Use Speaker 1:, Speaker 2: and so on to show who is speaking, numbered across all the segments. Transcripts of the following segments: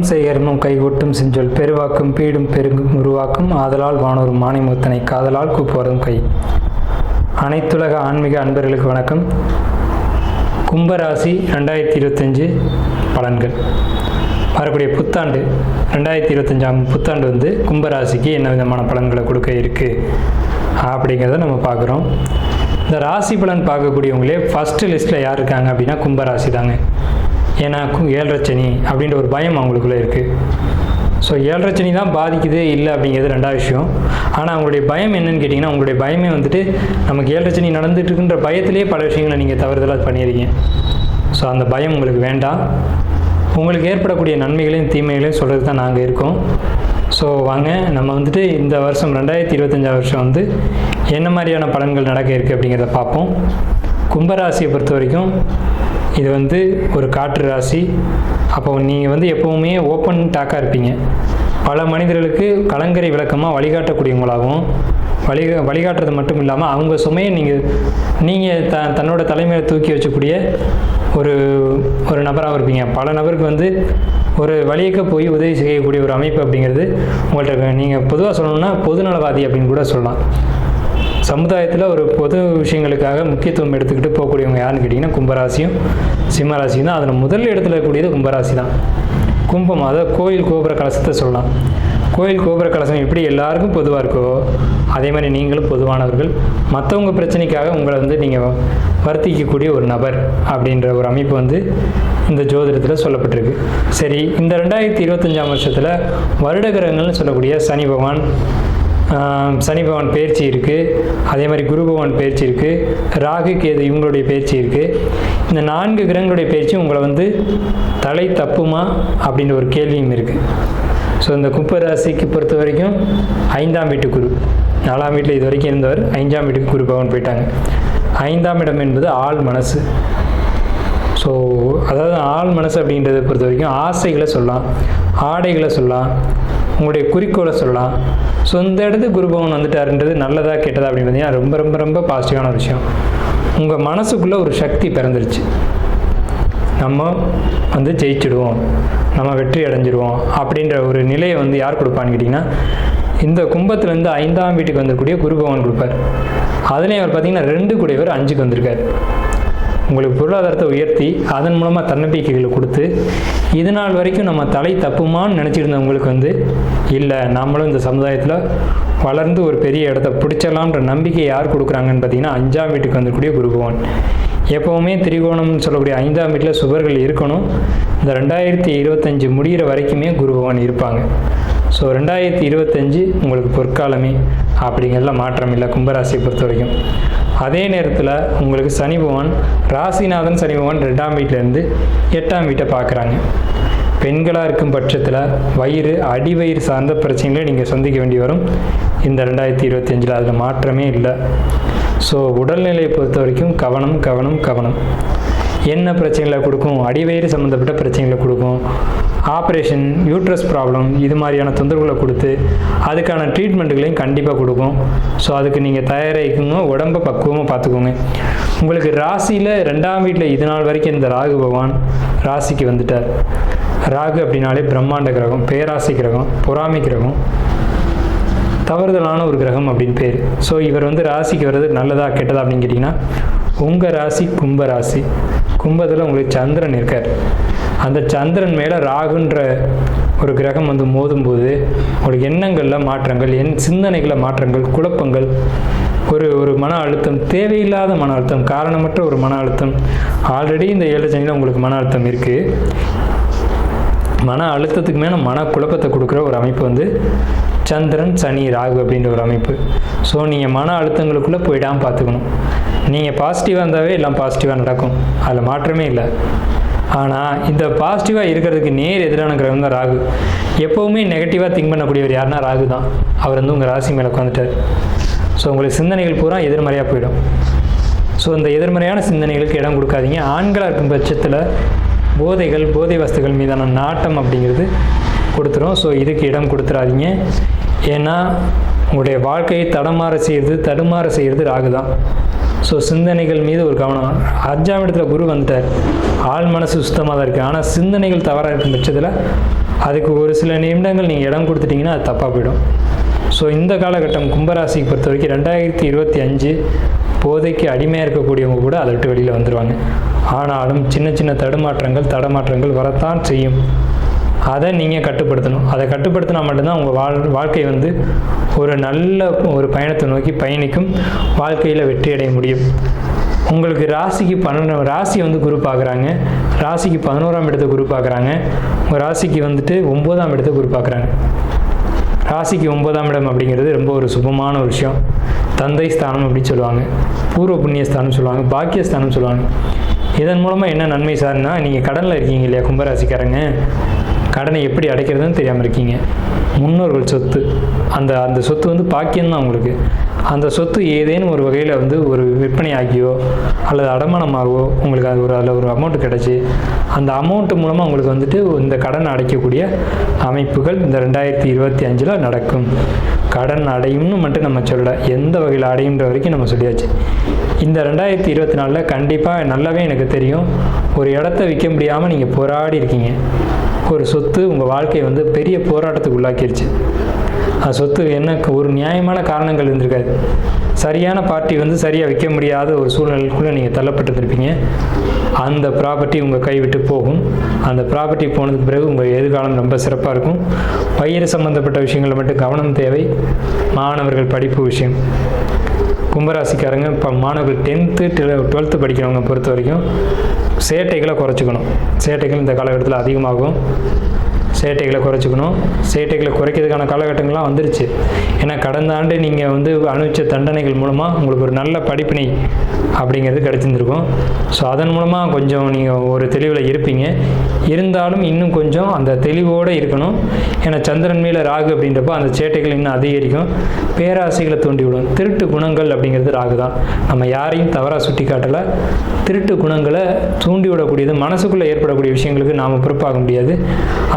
Speaker 1: செய்கர்மம் கைகூட்டும் செஞ்சொல் பெருவாக்கும் பீடும் பெருங்கும் உருவாக்கும் ஆதலால் வானோரும் மானிமுத்தனை காதலால் கூப்புவதும் கை. அனைத்துலக ஆன்மீக அன்பர்களுக்கு வணக்கம். கும்பராசி 2025 பலன்கள். வரக்கூடிய புத்தாண்டு 2025 புத்தாண்டு கும்பராசிக்கு என்ன விதமான பலன்களை கொடுக்க இருக்குது அப்படிங்கிறத நம்ம பார்க்குறோம். இந்த ராசி பலன் பார்க்கக்கூடியவங்களே ஃபஸ்ட்டு லிஸ்ட்டில் யார் இருக்காங்க அப்படின்னா கும்பராசி தாங்க. ஏன்னா 7.5 சனி அப்படின்ற ஒரு பயம் அவங்களுக்குள்ளே இருக்குது. ஸோ 7.5 சனி தான் பாதிக்குது இல்லை அப்படிங்கிறது ரெண்டாவது விஷயம். ஆனால் அவங்களுடைய பயம் என்னன்னு கேட்டிங்கன்னா, உங்களுடைய பயமே நமக்கு 7.5 சனி நடந்துட்டு இருக்குன்ற பயத்திலேயே பல விஷயங்களை நீங்கள் தவறுதலாக பண்ணிடுறீங்க. ஸோ அந்த பயம் உங்களுக்கு வேண்டாம். உங்களுக்கு ஏற்படக்கூடிய நன்மைகளையும் தீமைகளையும் சொல்கிறது தான் நாங்கள் இருக்கோம். ஸோ வாங்க நம்ம இந்த வருஷம் 2025 வருஷம் என்ன மாதிரியான பலன்கள் நடக்க இருக்குது அப்படிங்கிறத பார்ப்போம். கும்பராசியை பொறுத்த வரைக்கும் இது ஒரு காற்று ராசி. அப்போ நீங்கள் எப்போவுமே ஓப்பன் டாக்காக இருப்பீங்க. பல மனிதர்களுக்கு கலங்கரை விளக்கமாக வழிகாட்டக்கூடியவங்களாகவும் வழிகாட்டுறது மட்டும் இல்லாமல் அவங்க சுமையை நீங்கள் தன்னோட தலைமையில் தூக்கி வச்சக்கூடிய ஒரு நபராக இருப்பீங்க. பல நபருக்கு ஒரு வழியக்க போய் உதவி செய்யக்கூடிய ஒரு அமைப்பு அப்படிங்கிறது உங்கள்கிட்ட. நீங்கள் பொதுவாக சொல்லணும்னா பொதுநலவாதி அப்படின்னு கூட சொல்லலாம். சமுதாயத்தில் ஒரு பொது விஷயங்களுக்காக முக்கியத்துவம் எடுத்துக்கிட்டு போகக்கூடியவங்க யாருன்னு கேட்டிங்கன்னா கும்பராசியும் சிம்மராசியும் தான். அதில் முதல் இடத்துல இருக்கக்கூடியது கும்பராசி தான். கும்பம், அதாவது கோயில் கோபுர கலசத்தை சொல்லலாம். கோயில் கோபுர கலசம் எப்படி எல்லாருக்கும் பொதுவாக இருக்கோ அதே மாதிரி நீங்களும் பொதுவானவர்கள். மற்றவங்க பிரச்சனைக்காக உங்களை நீங்கள் வருத்திக்கக்கூடிய ஒரு நபர் அப்படின்ற ஒரு அமைப்பு இந்த ஜோதிடத்தில் சொல்லப்பட்டிருக்கு. சரி, இந்த 2025 வருஷத்தில் வருட கிரகங்கள்னு சொல்லக்கூடிய சனி பகவான் பயிற்சி இருக்குது. அதே மாதிரி குரு பகவான் பயிற்சி இருக்குது. ராகு கேது இவங்களுடைய பயிற்சி இருக்குது. இந்த 4 கிரகங்களுடைய பயிற்சி உங்களை தலை தப்புமா அப்படின்ற ஒரு கேள்வியும் இருக்குது. ஸோ இந்த கும்பராசிக்கு பொறுத்த வரைக்கும் 5ஆம் வீட்டு குரு, 4ஆம் வீட்டில் இது வரைக்கும் இருந்தவர் 5ஆம் வீட்டுக்கு குரு பகவான் போயிட்டாங்க. 5ஆம் இடம் என்பது ஆள் மனசு. ஸோ அதாவது ஆள் மனசு அப்படின்றத பொறுத்த வரைக்கும் ஆசைகளை சொல்லலாம், ஆடைகளை சொல்லலாம், உங்களுடைய குறிக்கோளை சொல்லலாம். ஸோ இந்த இடத்துக்கு குரு பகவான் வந்துட்டாருன்றது நல்லதா கெட்டதா அப்படின்னு பார்த்தீங்கன்னா ரொம்ப ரொம்ப ரொம்ப பாசிட்டிவான ஒரு விஷயம். உங்கள் மனசுக்குள்ளே ஒரு சக்தி பிறந்துருச்சு. நம்ம ஜெயிச்சிடுவோம், நம்ம வெற்றி அடைஞ்சிடுவோம் அப்படின்ற ஒரு நிலையை யார் கொடுப்பான்னு கேட்டிங்கன்னா இந்த கும்பத்துலேருந்து 5ஆம் வீட்டுக்கு வந்திருக்கூடிய குரு பகவான் கொடுப்பார். அதுலேயும் அவர் பார்த்தீங்கன்னா 2 கூடியவர் 5க்கு வந்திருக்கார். உங்களுக்கு பொருளாதாரத்தை உயர்த்தி அதன் மூலமாக தன்னம்பிக்கைகளை கொடுத்து இது நாள் வரைக்கும் நம்ம தலை தப்புமான்னு நினச்சிருந்தவங்களுக்கு இல்லை, நம்மளும் இந்த சமுதாயத்தில் வளர்ந்து ஒரு பெரிய இடத்த பிடிச்சிடலாம்ன்ற நம்பிக்கை யார் கொடுக்குறாங்கன்னு பார்த்தீங்கன்னா 5ஆம் வீட்டுக்கு வந்திருக்கூடிய குரு பகவான். எப்போவுமே திரிகோணம்னு சொல்லக்கூடிய 5ஆம் வீட்டில் சுபர்கள் இருக்கணும். இந்த 2025 முடிகிற வரைக்குமே குரு பகவான் இருப்பாங்க. ஸோ 2025 உங்களுக்கு பொற்காலமே அப்படிங்கிறதுல மாற்றம் இல்லை கும்பராசியை பொறுத்த வரைக்கும். அதே நேரத்தில் உங்களுக்கு சனி பகவான், ராசிநாதன் சனி பகவான் 2ஆம் வீட்டிலேருந்து 8ஆம் வீட்டை பார்க்குறாங்க. பெண்களாக இருக்கும் பட்சத்தில் அடிவயிறு சார்ந்த பிரச்சனைகளை நீங்கள் சந்திக்க வேண்டி வரும் இந்த 2025. அதில் மாற்றமே இல்லை. ஸோ உடல்நிலையை பொறுத்த வரைக்கும் கவனம் கவனம் கவனம். என்ன பிரச்சனைகளை கொடுக்கும்? அடிவயிறு சம்மந்தப்பட்ட பிரச்சனைகளை கொடுக்கும். ஆப்ரேஷன், யூட்ரஸ் ப்ராப்ளம், இது மாதிரியான தொந்தரவுகளை கொடுத்து அதுக்கான ட்ரீட்மெண்ட்டுகளையும் கண்டிப்பாக கொடுக்கும். ஸோ அதுக்கு நீங்கள் தயாராகிக்கோங்க, உடம்பை பக்குவமாக பார்த்துக்கோங்க. உங்களுக்கு ராசியில் 2ஆம் வீட்டில் இது நாள் வரைக்கும் இந்த ராகு பகவான் ராசிக்கு வந்துட்டார். ராகு அப்படின்னாலே பிரம்மாண்ட கிரகம், பேராசி கிரகம், பொறாமை கிரகம், தவறுதலான ஒரு கிரகம் அப்படின்னு பேர். ஸோ இவர் ராசிக்கு வர்றது நல்லதா கெட்டதா அப்படின்னு கேட்டிங்கன்னா உங்கள் ராசி கும்பராசி. கும்பத்தில் உங்களுக்கு சந்திரன் இருக்கார். அந்த சந்திரன் மேலே ராகுன்ற ஒரு கிரகம் மோதும்போது உங்களுக்கு எண்ணங்களில் மாற்றங்கள், சிந்தனைகளில் மாற்றங்கள், குழப்பங்கள், ஒரு மன அழுத்தம், தேவையில்லாத மன அழுத்தம், காரணமற்ற ஒரு மன அழுத்தம். ஆல்ரெடி இந்த 7 சனியில் உங்களுக்கு மன அழுத்தம் இருக்குது. மன அழுத்தத்துக்கு மேலே மன குழப்பத்தை கொடுக்குற ஒரு அமைப்பு சந்திரன் சனி ராகு அப்படின்ற ஒரு அமைப்பு. ஸோ நீங்கள் மன அழுத்தங்களுக்குள்ளே போயிடாமல் பார்த்துக்கணும். நீங்கள் பாசிட்டிவாக இருந்தாவே எல்லாம் பாசிட்டிவாக நடக்கும், அதில் மாற்றமே இல்லை. ஆனால் இந்த பாசிட்டிவாக இருக்கிறதுக்கு நேர் எதிரான கிரகம் தான் ராகு. எப்போவுமே நெகட்டிவாக திங்க் பண்ணக்கூடியவர் யாருன்னா ராகு தான். அவர் உங்கள் ராசி மேலே உட்காந்துட்டார். ஸோ உங்களுக்கு சிந்தனைகள் பூரா எதிர்மறையாக போயிடும். ஸோ இந்த எதிர்மறையான சிந்தனைகளுக்கு இடம் கொடுக்காதீங்க. ஆண்களாக இருக்கும் பட்சத்தில் போதைகள், போதை வஸ்துகள் மீதான நாட்டம் அப்படிங்கிறது கொடுத்துரும். ஸோ இதுக்கு இடம் கொடுத்துடாதீங்க. ஏன்னா உங்களுடைய வாழ்க்கையை தடுமாற செய்கிறது ராகு தான். ஸோ சிந்தனைகள் மீது ஒரு கவனம். 5ஆம் இடத்துல குரு வந்துட்டார். ஆள் மனசு சுத்தமாக தான் இருக்குது. ஆனால் சிந்தனைகள் தவறாக இருக்கும் பட்சத்தில் அதுக்கு ஒரு சில நிமிடங்கள் நீங்கள் இடம் கொடுத்துட்டிங்கன்னா அது தப்பாக போயிடும். ஸோ இந்த காலகட்டம் கும்பராசிக்கு பொறுத்த வரைக்கும் 2025 போதைக்கு அடிமையாக இருக்கக்கூடியவங்க கூட அதை விட்டு வெளியில் வந்துடுவாங்க. ஆனாலும் சின்ன சின்ன தடமாற்றங்கள் வரத்தான் செய்யும். அதை நீங்கள் கட்டுப்படுத்தணும். அதை கட்டுப்படுத்தினா மட்டும்தான் உங்கள் வாழ்க்கை வந்து ஒரு நல்ல ஒரு பயணத்தை நோக்கி பயணிக்கும், வாழ்க்கையில் வெற்றி அடைய முடியும். உங்களுக்கு ராசிக்கு 12 ராசி வந்து குரு பார்க்குறாங்க, ராசிக்கு 11ஆம் இடத்தை குரு பார்க்குறாங்க, உங்கள் ராசிக்கு வந்துட்டு 9ஆம் இடத்தை குரு பார்க்குறாங்க. ராசிக்கு 9ஆம் இடம் அப்படிங்கிறது ரொம்ப ஒரு சுபமான ஒரு விஷயம். தந்தை ஸ்தானம் அப்படின்னு சொல்லுவாங்க, பூர்வ புண்ணிய ஸ்தானம் சொல்லுவாங்க, பாக்கியஸ்தானம் சொல்லுவாங்க. இதன் மூலமாக என்ன நன்மை சார்னா, நீங்கள் கடனில் இருக்கீங்க இல்லையா கும்பராசிக்காரங்க, கடனை எப்படி அடைக்கிறதுன்னு தெரியாமல் இருக்கீங்க. முன்னோர்கள் சொத்து, அந்த சொத்து வந்து பாக்கியம்தான் உங்களுக்கு. அந்த சொத்து ஏதேனும் ஒரு வகையில் வந்து ஒரு விற்பனை ஆகியோ அல்லது அடமானமாகவோ உங்களுக்கு அதில் ஒரு அமௌண்ட் கிடச்சி, அந்த அமௌண்ட்டு மூலமாக உங்களுக்கு வந்துட்டு இந்த கடன் அடைக்கக்கூடிய அமைப்புகள் இந்த 2025 நடக்கும். கடன் அடையும்னு மட்டும் நம்ம சொல்லலை, எந்த வகையில் அடையுன்ற வரைக்கும் நம்ம சொல்லியாச்சு. இந்த 2024 கண்டிப்பாக நல்லாவே எனக்கு தெரியும், ஒரு இடத்த விற்க முடியாமல் நீங்கள் போராடி இருக்கீங்க. ஒரு சொத்து உங்கள் வாழ்க்கையை வந்து பெரிய போராட்டத்துக்கு உள்ளாக்கிடுச்சு. அந்த சொத்து என்ன ஒரு நியாயமான காரணங்கள் இருந்திருக்காது. சரியான பார்ட்டி வந்து சரியாக விற்க முடியாத ஒரு சூழ்நிலைக்குள்ளே நீங்கள் தள்ளப்பட்டிருப்பீங்க. அந்த ப்ராப்பர்ட்டி உங்கள் கைவிட்டு போகும். அந்த ப்ராப்பர்ட்டி போனதுக்கு பிறகு உங்கள் எதிர்காலம் ரொம்ப சிறப்பாக இருக்கும். பயிர் சம்மந்தப்பட்ட விஷயங்களில் மட்டும் கவனம் தேவை. மாணவர்கள் படிப்பு விஷயம், கும்பராசிக்காரங்க இப்போ மாணவர்கள் 10th 12th படிக்கிறவங்க பொறுத்த வரைக்கும் சேட்டைகளை குறைச்சிக்கணும். சேட்டைகள் இந்த காலகட்டத்தில் அதிகமாகும். சேட்டைகளை குறைச்சிக்கணும். சேட்டைகளை குறைக்கிறதுக்கான காலகட்டங்கள்லாம் வந்துருச்சு. ஏன்னா கடந்த ஆண்டு நீங்கள் வந்து அனுபவித்த தண்டனைகள் மூலமாக உங்களுக்கு ஒரு நல்ல படிப்பினை அப்படிங்கிறது கிடச்சிருந்துருக்கும். ஸோ அதன் மூலமாக கொஞ்சம் நீங்கள் ஒரு தெளிவில் இருப்பீங்க. இருந்தாலும் இன்னும் கொஞ்சம் அந்த தெளிவோடு இருக்கணும். ஏன்னா சந்திரன் மேலே ராகு அப்படின்றப்போ அந்த சேட்டைகள் இன்னும் அதிகரிக்கும், பேராசைகளை தூண்டிவிடும். திருட்டு குணங்கள் அப்படிங்கிறது ராகு தான். நம்ம யாரையும் தவறாக சுட்டி காட்டலை. திருட்டு குணங்களை தூண்டிவிடக்கூடியது, மனசுக்குள்ளே ஏற்படக்கூடிய விஷயங்களுக்கு நாம் பொறுப்பாக முடியாது.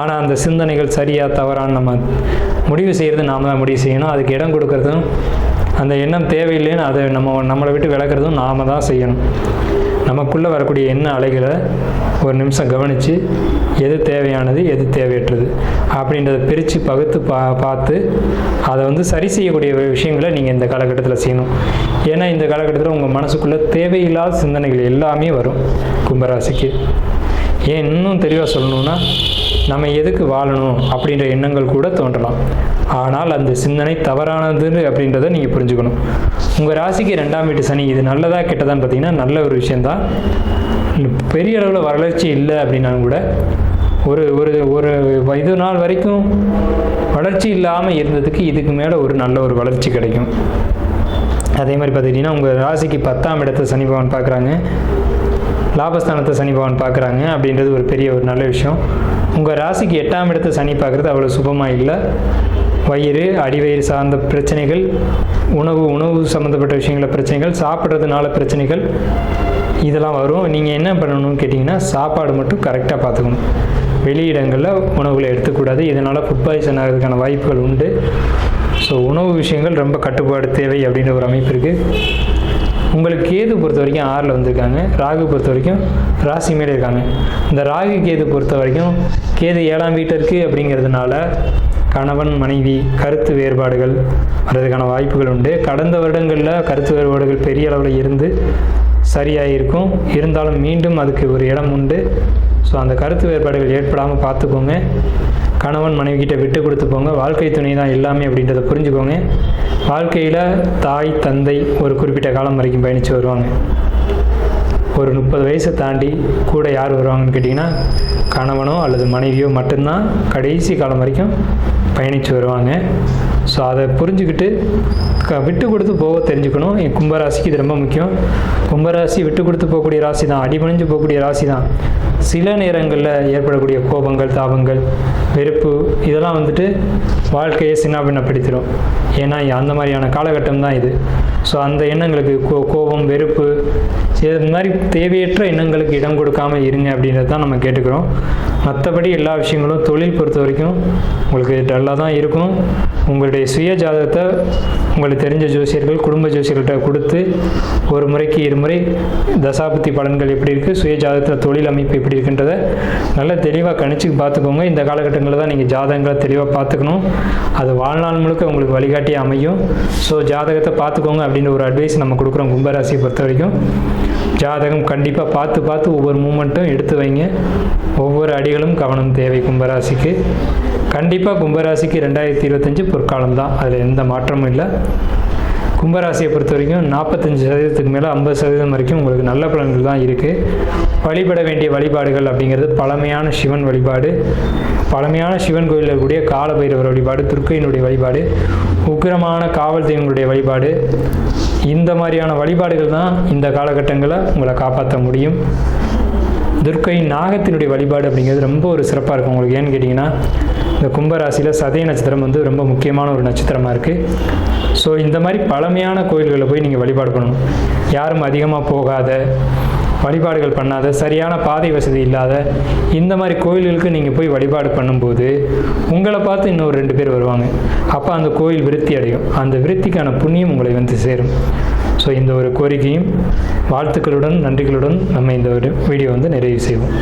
Speaker 1: ஆனால் அந்த சிந்தனைகள் சரியாக தவறான நம்ம முடிவு செய்கிறது நாம் தான் முடிவு செய்யணும். அதுக்கு இடம் கொடுக்கறதும், அந்த எண்ணம் தேவையில்லைன்னு அதை நம்மளை விட்டு விளக்குறதும் நாம் தான் செய்யணும். நமக்குள்ளே வரக்கூடிய எண்ண அலைகளை ஒரு நிமிஷம் கவனித்து எது தேவையானது எது தேவையற்றது அப்படின்றத பிரித்து பகுத்து பார்த்து அதை வந்து சரி செய்யக்கூடிய விஷயங்களை நீங்கள் இந்த காலகட்டத்தில் செய்யணும். ஏன்னா இந்த காலகட்டத்தில் உங்கள் மனசுக்குள்ளே தேவையில்லாத சிந்தனைகள் எல்லாமே வரும் கும்பராசிக்கு. ஏன் இன்னும் தெளிவாக சொல்லணும்னா, நம்ம எதுக்கு வாழணும் அப்படின்ற எண்ணங்கள் கூட தோன்றலாம். ஆனால் அந்த சிந்தனை தவறானது அப்படின்றத நீங்கள் புரிஞ்சுக்கணும். உங்கள் ராசிக்கு 2ஆம் வீட்டு சனி, இது நல்லதா கெட்டதான்னு பார்த்தீங்கன்னா நல்ல ஒரு விஷயந்தான். பெரிய அளவில் வளர்ச்சி இல்லை அப்படின்னாலும் கூட ஒரு ஒரு இது நாள் வரைக்கும் வளர்ச்சி இல்லாமல் இருந்ததுக்கு இதுக்கு மேலே ஒரு நல்ல ஒரு வளர்ச்சி கிடைக்கும். அதே மாதிரி பார்த்துக்கிட்டிங்கன்னா உங்கள் ராசிக்கு 10ஆம் இடத்தை சனி பகவான் பார்க்குறாங்க, லாபஸ்தானத்தை சனி பகவான் பார்க்குறாங்க அப்படின்றது ஒரு பெரிய ஒரு நல்ல விஷயம். உங்கள் ராசிக்கு 8ஆம் இடத்தை சனி பார்க்குறது அவ்வளோ சுபமாக இல்லை. வயிறு, அடிவயிறு சார்ந்த பிரச்சனைகள், உணவு சம்மந்தப்பட்ட விஷயங்கள பிரச்சனைகள், சாப்பிட்றதுனால பிரச்சனைகள் இதெல்லாம் வரும். நீங்கள் என்ன பண்ணணும்னு கேட்டிங்கன்னா, சாப்பாடு மட்டும் கரெக்டாக பார்த்துக்கணும். வெளியிடங்களில் உணவுகளை எடுத்துக்கூடாது. இதனால் ஃபுட் பாய்சன் ஆகிறதுக்கான வாய்ப்புகள் உண்டு. ஸோ உணவு விஷயங்கள் ரொம்ப கட்டுப்பாடு தேவை அப்படின்ற ஒரு அமைப்பு இருக்குது. உங்களுக்கு கேது பொறுத்த வரைக்கும் 6ல் வந்திருக்காங்க, ராகு பொறுத்த வரைக்கும் ராசி மேலே இருக்காங்க. இந்த ராகு கேது பொறுத்த வரைக்கும் கேது 7ஆம் வீட்டில் இருக்குது அப்படிங்கிறதுனால கணவன் மனைவி கருத்து வேறுபாடுகள் வர்றதுக்கான வாய்ப்புகள் உண்டு. கடந்த வருடங்களில் கருத்து வேறுபாடுகள் பெரிய அளவில் இருந்து சரியாக இருக்கும். இருந்தாலும் மீண்டும் அதுக்கு ஒரு இடம் உண்டு. ஸோ அந்த கருத்து வேறுபாடுகள் ஏற்படாமல் பார்த்துக்கோங்க. கணவன் மனைவிக்கிட்ட விட்டு கொடுத்து போங்க. வாழ்க்கை துணை தான் எல்லாமே அப்படின்றத புரிஞ்சுக்கோங்க. வாழ்க்கையில் தாய் தந்தை ஒரு குறிப்பிட்ட காலம் வரைக்கும் பயணித்து வருவாங்க. ஒரு 30 வயசை தாண்டி கூட யார் வருவாங்கன்னு கேட்டிங்கன்னா, கணவனோ அல்லது மனைவியோ மட்டும்தான் கடைசி காலம் வரைக்கும் பயணித்து வருவாங்க. ஸோ அதை புரிஞ்சுக்கிட்டு விட்டு கொடுத்து போக தெரிஞ்சுக்கணும். என் கும்பராசிக்கு இது ரொம்ப முக்கியம். கும்பராசி விட்டு கொடுத்து போகக்கூடிய ராசி தான், அடிபணிஞ்சு போகக்கூடிய ராசி தான். சில நேரங்களில் ஏற்படக்கூடிய கோபங்கள், தாபங்கள், வெறுப்பு இதெல்லாம் வந்துட்டு வாழ்க்கையை சின்னாபின்னப்படுத்திடும். ஏன்னா அந்த மாதிரியான காலகட்டம் தான் இது. ஸோ அந்த எண்ணங்களுக்கு கோபம், வெறுப்பு இது மாதிரி தேவையற்ற எண்ணங்களுக்கு இடம் கொடுக்காமல் இருங்க அப்படின்றது தான் நம்ம கேட்டுக்கிறோம். மற்றபடி எல்லா விஷயங்களும் தொழில் பொறுத்த வரைக்கும் உங்களுக்கு டல்லாக தான் இருக்கும். உங்களுடைய சுய ஜாதகத்தை உங்களுக்கு தெரிஞ்ச ஜோசியர்கள், குடும்ப ஜோசியர்கள்ட்ட கொடுத்து ஒரு முறைக்கு 2 முறை தசாபுத்தி பலன்கள் எப்படி இருக்குது, சுய ஜாதகத்தில் தொழில் அமைப்பு எப்படி இருக்குன்றதை நல்லா தெளிவாக கணிச்சு பார்த்துக்கோங்க. இந்த காலகட்டங்களில் தான் நீங்கள் ஜாதகங்களை தெளிவாக பார்த்துக்கணும். அது வாழ்நாள் முழுக்க உங்களுக்கு வழிகாட்டி அமையும். ஸோ ஜாதகத்தை பார்த்துக்கோங்க அப்படின்னு ஒரு அட்வைஸ் நம்ம கொடுக்குறோம். கும்பராசியை பொறுத்த வரைக்கும் ஜாதகம் கண்டிப்பாக பார்த்து ஒவ்வொரு மூமெண்ட்டும் எடுத்து வைங்க. ஒவ்வொரு அடிகளும் கவனம் தேவை கும்பராசிக்கு. கண்டிப்பாக கும்பராசிக்கு 2025 பொற்காலம் தான், அதில் எந்த மாற்றமும் இல்லை. கும்பராசியை பொறுத்த வரைக்கும் 45% மேலே 50% வரைக்கும் உங்களுக்கு நல்ல பலன்கள் தான் இருக்குது. வழிபட வேண்டிய வழிபாடுகள் அப்படிங்கிறது பழமையான சிவன் வழிபாடு, பழமையான சிவன் கோயிலில் இருக்கக்கூடிய காலபைரவர் வழிபாடு, துர்க்கையினுடைய வழிபாடு, உக்கிரமான காவல் தெய்வங்களுடைய வழிபாடு, இந்த மாதிரியான வழிபாடுகள் தான் இந்த காலகட்டங்களில் உங்களை காப்பாற்ற முடியும். துர்க்கை நாகத்தினுடைய வழிபாடு அப்படிங்கிறது ரொம்ப ஒரு சிறப்பாக இருக்கும் உங்களுக்கு. ஏன்னு கேட்டிங்கன்னா இந்த கும்பராசியில் சதய நட்சத்திரம் வந்து ரொம்ப முக்கியமான ஒரு நட்சத்திரமாக இருக்குது. ஸோ இந்த மாதிரி பழமையான கோயில்களில் போய் நீங்கள் வழிபாடு பண்ணணும். யாரும் அதிகமாக போகாத, வழிபாடுகள் பண்ணாத, சரியான பாதை வசதி இல்லாத இந்த மாதிரி கோயில்களுக்கு நீங்கள் போய் வழிபாடு பண்ணும்போது உங்களை பார்த்து இன்னொரு 2 பேர் வருவாங்க. அப்போ அந்த கோயில் விருத்தி அடையும். அந்த விருத்திக்கான புண்ணியம் உங்களை வந்து சேரும். ஸோ இந்த ஒரு கோரிக்கையும் வாழ்த்துக்களுடன் நன்றிகளுடன் நம்ம இந்த ஒரு வீடியோ வந்து நிறைவு செய்வோம்.